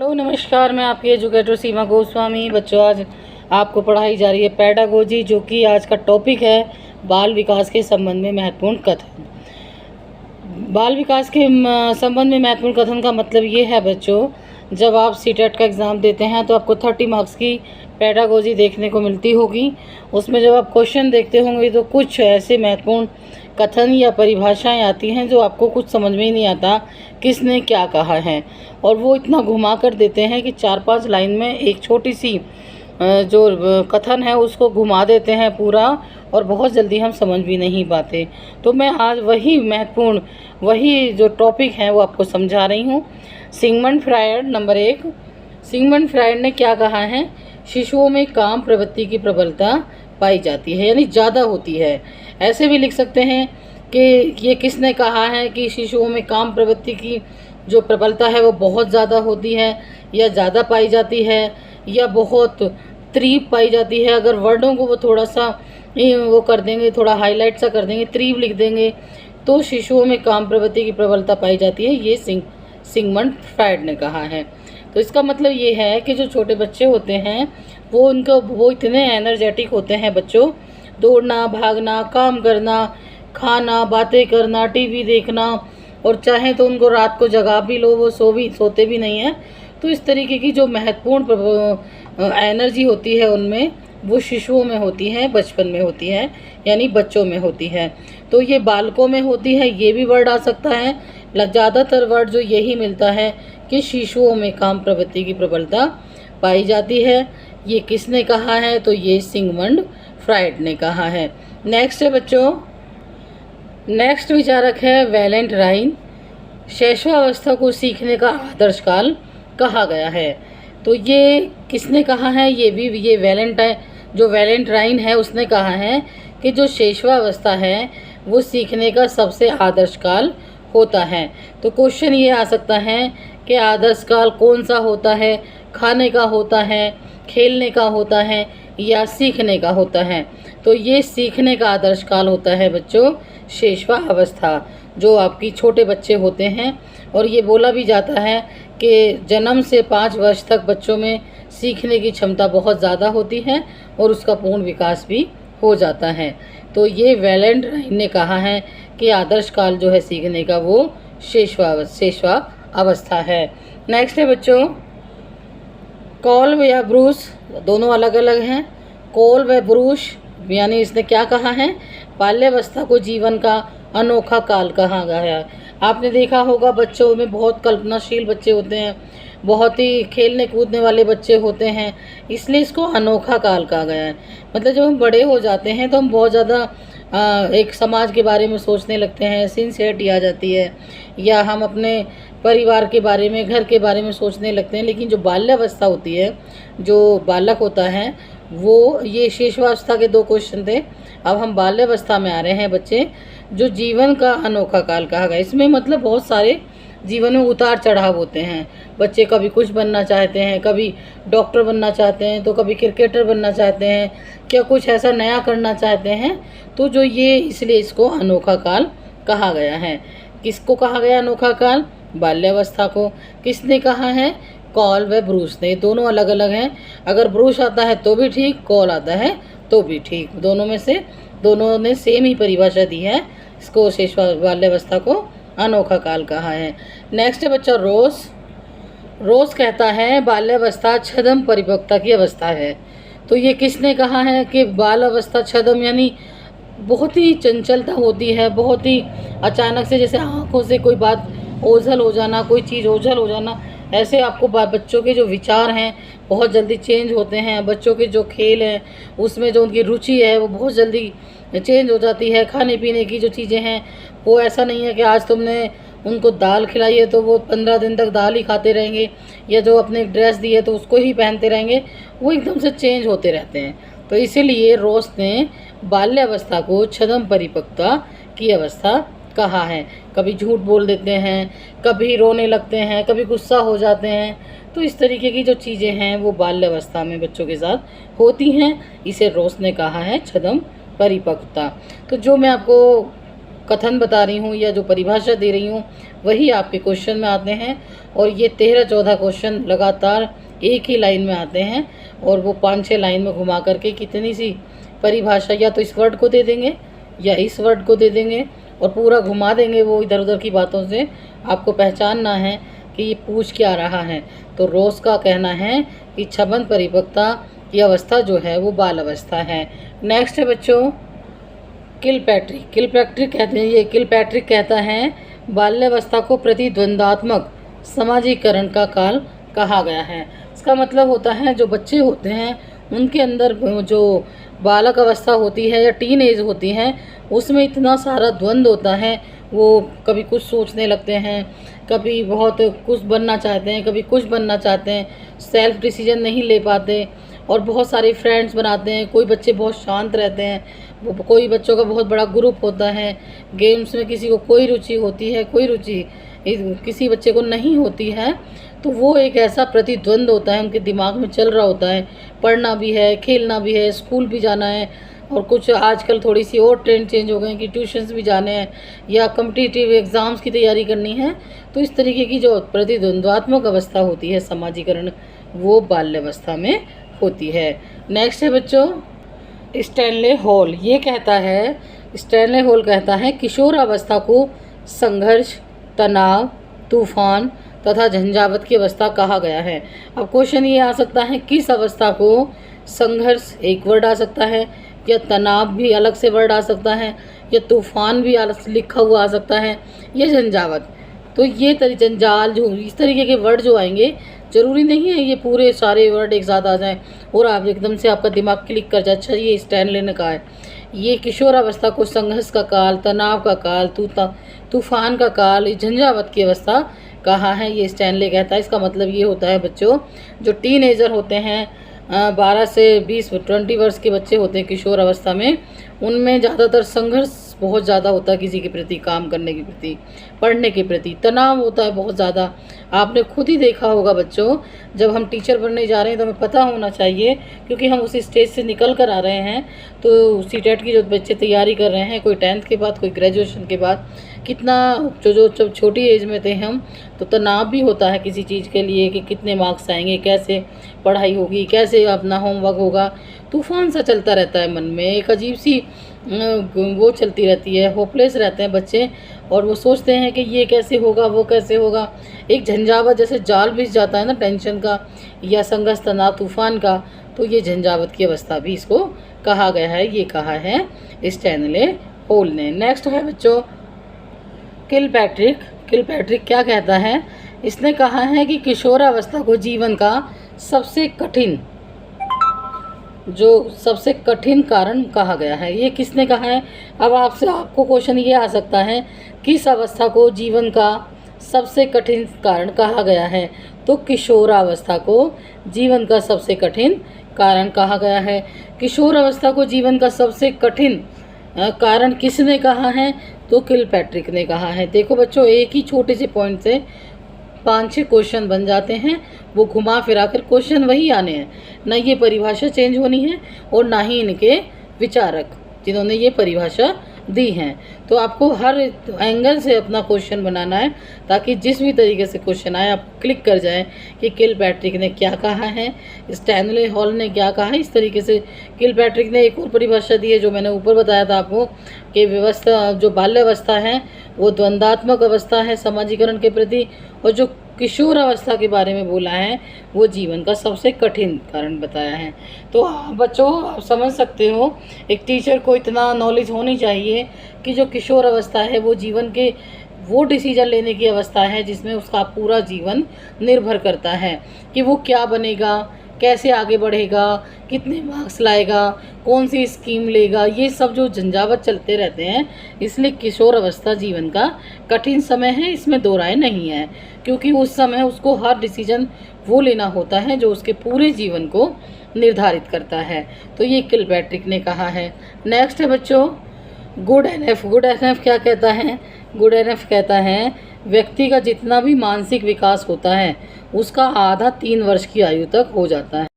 Hello नमस्कार, मैं आपकी एजुकेटर सीमा गोस्वामी। बच्चों, आज आपको पढ़ाई जा रही है पेडागोजी, जो कि आज का टॉपिक है बाल विकास के संबंध में महत्वपूर्ण कथन। बाल विकास के संबंध में महत्वपूर्ण कथन का मतलब ये है बच्चों, जब आप सीटेट का एग्ज़ाम देते हैं तो आपको 30 मार्क्स की पेडागोजी देखने को मिलती होगी। उसमें जब आप क्वेश्चन देखते होंगे तो कुछ ऐसे महत्वपूर्ण कथन या परिभाषाएं आती हैं जो आपको कुछ समझ में ही नहीं आता किसने क्या कहा है, और वो इतना घुमा कर देते हैं कि 4-5 लाइन में एक छोटी सी जो कथन है उसको घुमा देते हैं पूरा, और बहुत जल्दी हम समझ भी नहीं पाते। तो मैं आज वही जो टॉपिक है वो आपको समझा रही हूँ। Sigmund Freud number 1। Sigmund Freud ने क्या कहा है? शिशुओं में काम प्रवृत्ति की प्रबलता पाई जाती है, यानी ज़्यादा होती है। ऐसे भी लिख सकते हैं कि ये किसने कहा है कि शिशुओं में काम प्रवृत्ति की जो प्रबलता है वो बहुत ज़्यादा होती है, या ज़्यादा पाई जाती है, या बहुत तीव्र पाई जाती है। अगर वर्डों को वो थोड़ा सा वो कर देंगे, थोड़ा हाईलाइट सा कर देंगे, तीव्र लिख देंगे, तो शिशुओं में काम प्रवृत्ति की प्रबलता पाई जाती है। ये सिगमंड फ्रायड ने कहा है। तो इसका मतलब ये है कि जो छोटे बच्चे होते हैं वो इतने एनर्जेटिक होते हैं बच्चों, दौड़ना, भागना, काम करना, खाना, बातें करना, टीवी देखना, और चाहे तो उनको रात को जगा भी लो, वो सोते भी नहीं हैं। तो इस तरीके की जो महत्वपूर्ण एनर्जी होती है उनमें, वो शिशुओं में होती है, बचपन में होती है, यानी बच्चों में होती है। तो ये बालकों में होती है, ये भी वर्ड आ सकता है। ज़्यादातर वर्ड जो यही मिलता है कि शिशुओं में काम प्रवृत्ति की प्रबलता पाई जाती है। ये किसने कहा है? तो ये सिगमंड फ्रायड ने कहा है। नेक्स्ट है बच्चों, नेक्स्ट विचारक है वैलेंटाइन। शैशवावस्था को सीखने का आदर्श काल कहा गया है। तो ये किसने कहा है? ये वैलेंटाइन है, उसने कहा है कि जो शैशवावस्था है वो सीखने का सबसे आदर्श काल होता है। तो क्वेश्चन ये आ सकता है कि आदर्श काल कौन सा होता है? खाने का होता है, खेलने का होता है, या सीखने का होता है? तो ये सीखने का आदर्श काल होता है बच्चों, शैशवावस्था, जो आपकी छोटे बच्चे होते हैं। और ये बोला भी जाता है कि जन्म से 5 वर्ष तक बच्चों में सीखने की क्षमता बहुत ज़्यादा होती है और उसका पूर्ण विकास भी हो जाता है। तो ये वैलेंटाइन ने कहा है कि आदर्श काल जो है सीखने का वो शैशवावस्था है। नेक्स्ट है बच्चों, कॉल्ब या ब्रूस, दोनों अलग अलग हैं। कॉल्ब व ब्रूस, यानी इसने क्या कहा है? बाल्यावस्था को जीवन का अनोखा काल कहा गया है। आपने देखा होगा बच्चों में बहुत कल्पनाशील बच्चे होते हैं, बहुत ही खेलने कूदने वाले बच्चे होते हैं, इसलिए इसको अनोखा काल कहा गया है। मतलब जब हम बड़े हो जाते हैं तो हम बहुत ज़्यादा एक समाज के बारे में सोचने लगते हैं, सिंसियरिटी आ जाती है, या हम अपने परिवार के बारे में, घर के बारे में सोचने लगते हैं। लेकिन जो बाल्यावस्था होती है, जो बालक होता है, वो ये शैशवावस्था के 2 क्वेश्चन थे, अब हम बाल्यावस्था में आ रहे हैं बच्चे, जो जीवन का अनोखा काल कहा गया। इसमें मतलब बहुत सारे जीवन में उतार चढ़ाव होते हैं। बच्चे कभी कुछ बनना चाहते हैं, कभी डॉक्टर बनना चाहते हैं, तो कभी क्रिकेटर बनना चाहते हैं, क्या कुछ ऐसा नया करना चाहते हैं। तो जो ये इसलिए इसको अनोखा काल कहा गया है। किसको कहा गया अनोखा काल? बाल्यावस्था को। किसने कहा है? कॉल व ब्रूस ने। दोनों अलग अलग हैं। अगर ब्रूस आता है तो भी ठीक, कॉल आता है तो भी ठीक। दोनों में से दोनों ने सेम ही परिभाषा दी है। इसको बाल्यावस्था को अनोखा काल कहा है। नेक्स्ट है बच्चा रोज कहता है बाल्यावस्था छद्म परिपक्वता की अवस्था है। तो ये किसने कहा है कि बाल अवस्था छद्म, यानी बहुत ही चंचलता होती है, बहुत ही अचानक से, जैसे आँखों से कोई बात ओझल हो जाना, कोई चीज़ ओझल हो जाना, ऐसे आपको बच्चों के जो विचार हैं बहुत जल्दी चेंज होते हैं। बच्चों के जो खेल हैं उसमें जो उनकी रुचि है वो बहुत जल्दी चेंज हो जाती है। खाने पीने की जो चीज़ें हैं वो ऐसा नहीं है कि आज तुमने उनको दाल खिलाई है तो वो 15 दिन तक दाल ही खाते रहेंगे, या जो अपने ड्रेस दी है तो उसको ही पहनते रहेंगे। वो एकदम से चेंज होते रहते हैं। तो इसीलिए रोस ने बाल्यावस्था को छद्म परिपक्वता की अवस्था कहा है। कभी झूठ बोल देते हैं, कभी रोने लगते हैं, कभी गुस्सा हो जाते हैं। तो इस तरीके की जो चीज़ें हैं वो बाल्यावस्था में बच्चों के साथ होती हैं। इसे रोस ने कहा है छद्म परिपक्वता। तो जो मैं आपको कथन बता रही हूँ या जो परिभाषा दे रही हूँ वही आपके क्वेश्चन में आते हैं। और ये 13-14 क्वेश्चन लगातार एक ही लाइन में आते हैं और वो 5-6 लाइन में घुमा करके कितनी सी परिभाषा या तो इस वर्ड को दे देंगे या इस वर्ड को दे देंगे और पूरा घुमा देंगे वो इधर उधर की बातों से। आपको पहचानना है कि ये पूछ क्या रहा है। तो रोज का कहना है कि छबन परिपक्वता की अवस्था जो है वो बाल अवस्था है। नेक्स्ट है बच्चों किलपैट्रिक। किलपैट्रिक कहते हैं, ये किलपैट्रिक कहता है बाल्यावस्था को प्रतिद्वंद्वात्मक समाजीकरण का काल कहा गया है। इसका मतलब होता है जो बच्चे होते हैं उनके अंदर जो बालक अवस्था होती है या टीन एज होती है उसमें इतना सारा द्वंद्व होता है। वो कभी कुछ सोचने लगते हैं, कभी बहुत कुछ बनना चाहते हैं, कभी कुछ बनना चाहते हैं, सेल्फ डिसीजन नहीं ले पाते और बहुत सारे फ्रेंड्स बनाते हैं। कोई बच्चे बहुत शांत रहते हैं, कोई बच्चों का बहुत बड़ा ग्रुप होता है। गेम्स में किसी को कोई रुचि होती है, कोई रुचि किसी बच्चे को नहीं होती है। तो वो एक ऐसा प्रतिद्वंद होता है, उनके दिमाग में चल रहा होता है, पढ़ना भी है, खेलना भी है, स्कूल भी जाना है और कुछ आजकल थोड़ी सी और ट्रेंड चेंज हो गए हैं कि ट्यूशन्स भी जाने हैं या कॉम्पिटिटिव एग्ज़ाम्स की तैयारी करनी है। तो इस तरीके की जो प्रतिद्वंद्वात्मक अवस्था होती है समाजीकरण, वो बाल्यावस्था में होती है। नेक्स्ट है बच्चों स्टैनले हॉल। ये कहता है, स्टैनले हॉल कहता है किशोरावस्था को संघर्ष, तनाव, तूफान तथा झंझावत की अवस्था कहा गया है। अब क्वेश्चन ये आ सकता है किस अवस्था को संघर्ष एक वर्ड आ सकता है या तनाव भी अलग से वर्ड आ सकता है या तूफान भी अलग से लिखा हुआ आ सकता है या झंझावत। तो ये जंजाल जो इस तरीके के वर्ड जो आएंगे, ज़रूरी नहीं है ये पूरे सारे वर्ड एक साथ आ जाएं और आप एकदम से आपका दिमाग क्लिक कर जाए अच्छा ये स्टैनले ने कहा है। ये किशोरावस्था को संघर्ष का काल, तनाव का काल, तूफान का काल, झंझावत की अवस्था कहा है, ये स्टैनले कहता है। इसका मतलब ये होता है बच्चों जो टीनेजर होते हैं 12 से 20 वर्ष के बच्चे होते हैं किशोर अवस्था में, उनमें ज़्यादातर संघर्ष बहुत ज़्यादा होता है किसी के प्रति, काम करने के प्रति, पढ़ने के प्रति, तनाव होता है बहुत ज़्यादा। आपने खुद ही देखा होगा बच्चों, जब हम टीचर बनने जा रहे हैं तो हमें पता होना चाहिए क्योंकि हम उसी स्टेज से निकल कर आ रहे हैं। तो सीटेट की जो बच्चे तैयारी कर रहे हैं, कोई 10th के बाद, कोई ग्रेजुएशन के बाद, कितना जब छोटी एज में थे हम तो तनाव भी होता है किसी चीज़ के लिए कि कितने मार्क्स आएंगे, कैसे पढ़ाई होगी, कैसे अपना होमवर्क होगा। तूफान सा चलता रहता है मन में, एक अजीब सी वो चलती रहती है, होपलेस रहते हैं बच्चे और वो सोचते हैं कि ये कैसे होगा, वो कैसे होगा। एक झंझावत जैसे जाल बिछ जाता है ना टेंशन का या संघर्ष, तनाव, तूफान का, तो ये झंझावत की अवस्था भी इसको कहा गया है। ये कहा है स्टैनले हॉल ने। नेक्स्ट है बच्चों किलपैट्रिक। किलपैट्रिक क्या कहता है? इसने कहा है कि किशोरावस्था को जीवन का सबसे कठिन कारण कहा गया है। ये किसने कहा है? अब आपको क्वेश्चन ये आ सकता है किस अवस्था को जीवन का सबसे कठिन कारण कहा गया है? तो किशोरावस्था को जीवन का सबसे कठिन कारण कहा गया है। किशोरावस्था को जीवन का सबसे कठिन कारण किसने कहा है? तो किलपैट्रिक ने कहा है। देखो बच्चों, एक ही छोटे से पॉइंट से 5-6 क्वेश्चन बन जाते हैं, वो घुमा फिरा कर क्वेश्चन वही आने हैं। ना ये परिभाषा चेंज होनी है और ना ही इनके विचारक जिन्होंने ये परिभाषा दी हैं। तो आपको हर एंगल से अपना क्वेश्चन बनाना है ताकि जिस भी तरीके से क्वेश्चन आए आप क्लिक कर जाएं कि किलपैट्रिक ने क्या कहा है, स्टैनले हॉल ने क्या कहा है। इस तरीके से किलपैट्रिक ने एक और परिभाषा दी है जो मैंने ऊपर बताया था आपको कि व्यवस्था जो बाल्यावस्था है वो द्वंद्वात्मक अवस्था है समाजीकरण के प्रति, और जो किशोर अवस्था के बारे में बोला है वो जीवन का सबसे कठिन कारण बताया है। तो बच्चों आप समझ सकते हो एक टीचर को इतना नॉलेज होनी चाहिए कि जो किशोर अवस्था है वो जीवन के वो डिसीजन लेने की अवस्था है जिसमें उसका पूरा जीवन निर्भर करता है कि वो क्या बनेगा, कैसे आगे बढ़ेगा, कितने मार्क्स लाएगा, कौन सी स्कीम लेगा। ये सब जो झंझावत चलते रहते हैं, इसलिए किशोर अवस्था जीवन का कठिन समय है, इसमें दो राय नहीं है, क्योंकि उस समय उसको हर डिसीजन वो लेना होता है जो उसके पूरे जीवन को निर्धारित करता है। तो ये किलपैट्रिक ने कहा है। नेक्स्ट है बच्चों गुड एनएफ। गुड एनएफ क्या कहता है? गुड एनएफ कहता है व्यक्ति का जितना भी मानसिक विकास होता है उसका आधा 3 वर्ष की आयु तक हो जाता है।